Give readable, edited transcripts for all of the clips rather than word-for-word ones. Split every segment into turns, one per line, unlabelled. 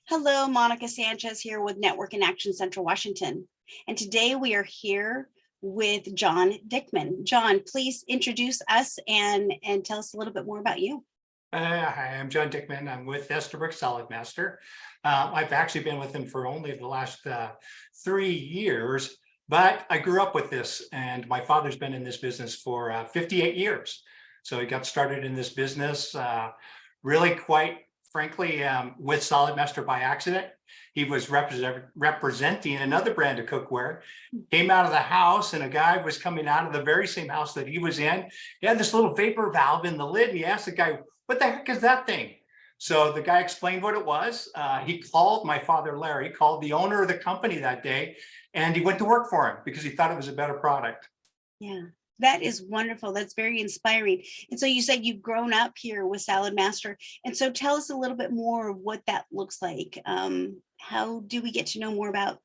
Hello, Monica Sanchez here with Network in Action Central Washington. And today we are here with John Dickman. John, please introduce us and tell us a little bit more about you.
Hi, I'm John Dickman. I'm with Esterbrook Solid Master. I've actually been with him for only the last 3 years, but I grew up with this, and my father's been in this business for 58 years. So he got started in this business really quite frankly with Solid Master by accident. He was representing another brand of cookware, came out of the house, and a guy was coming out of the very same house that he was in. He had this little vapor valve in the lid, and he asked the guy, "What the heck is that thing?" So the guy explained what it was. He called my father, Larry, called the owner of the company that day, and he went to work for him because he thought it was a better product.
Yeah, that is wonderful. That's very inspiring. And so you said you've grown up here with Salad Master. And so tell us a little bit more of what that looks like. How do we get to know more about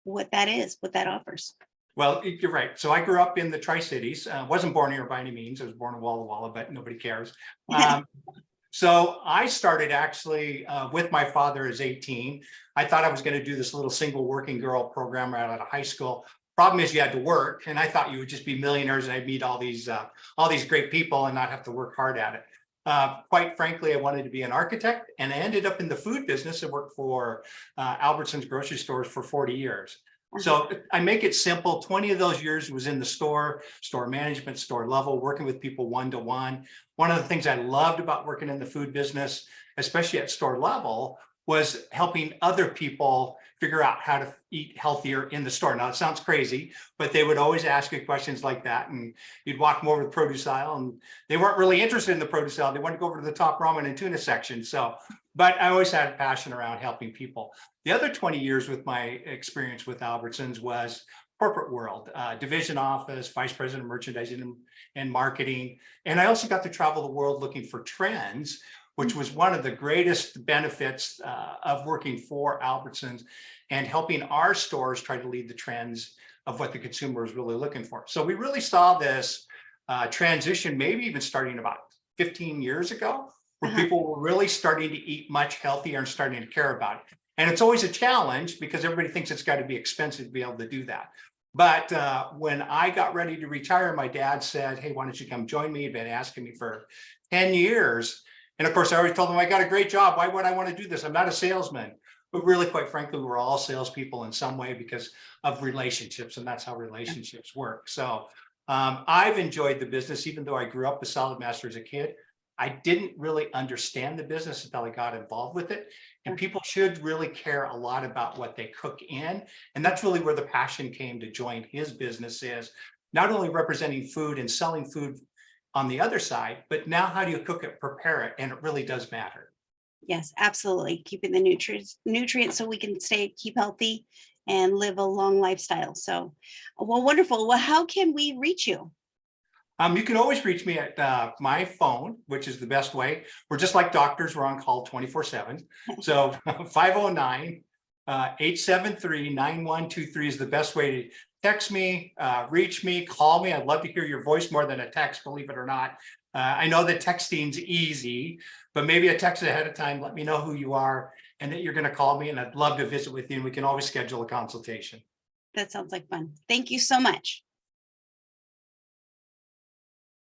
what that is, what that offers?
Well, you're right. So I grew up in the Tri-Cities. Wasn't born here by any means. I was born in Walla Walla, but nobody cares. So I started actually with my father as 18. I thought I was going to do this little single working girl program right out of high school. Problem is, you had to work, and I thought you would just be millionaires and I'd meet all these great people and not have to work hard at it. Quite frankly, I wanted to be an architect, and I ended up in the food business and worked for Albertsons grocery stores for 40 years. So I make it simple. 20 of those years was in the store management, store level, working with people one-to-one. One of the things I loved about working in the food business, especially at store level, was helping other people figure out how to eat healthier in the store. Now, it sounds crazy, but they would always ask you questions like that. And you'd walk them over to the produce aisle, and they weren't really interested in the produce aisle. They wanted to go over to the top ramen and tuna section. So, but I always had a passion around helping people. The other 20 years with my experience with Albertsons was corporate world, division office, vice president of merchandising and marketing. And I also got to travel the world looking for trends, which was one of the greatest benefits of working for Albertsons and helping our stores try to lead the trends of what the consumer is really looking for. So we really saw this transition, maybe even starting about 15 years ago, where people were really starting to eat much healthier and starting to care about it. And it's always a challenge because everybody thinks it's got to be expensive to be able to do that. But when I got ready to retire, my dad said, "Hey, why don't you come join me?" He'd been asking me for 10 years. And of course, I always told him, "I got a great job. Why would I want to do this? I'm not a salesman." But really, quite frankly, we're all salespeople in some way because of relationships, and that's how relationships work. So I've enjoyed the business, even though I grew up with Solid Master as a kid. I didn't really understand the business until I got involved with it. And people should really care a lot about what they cook in. And that's really where the passion came to join his business, is not only representing food and selling food on the other side, but now how do you cook it, prepare it? And it really does matter.
Yes, absolutely. Keeping the nutrients so we can keep healthy and live a long lifestyle. So, well, wonderful. Well, how can we reach you?
You can always reach me at my phone, which is the best way. We're just like doctors. We're on call 24/7. So 509-873-9123 is the best way to text me, reach me, call me. I'd love to hear your voice more than a text, believe it or not. I know that texting's easy, but maybe a text ahead of time. Let me know who you are and that you're going to call me, and I'd love to visit with you, and we can always schedule a consultation.
That sounds like fun. Thank you so much.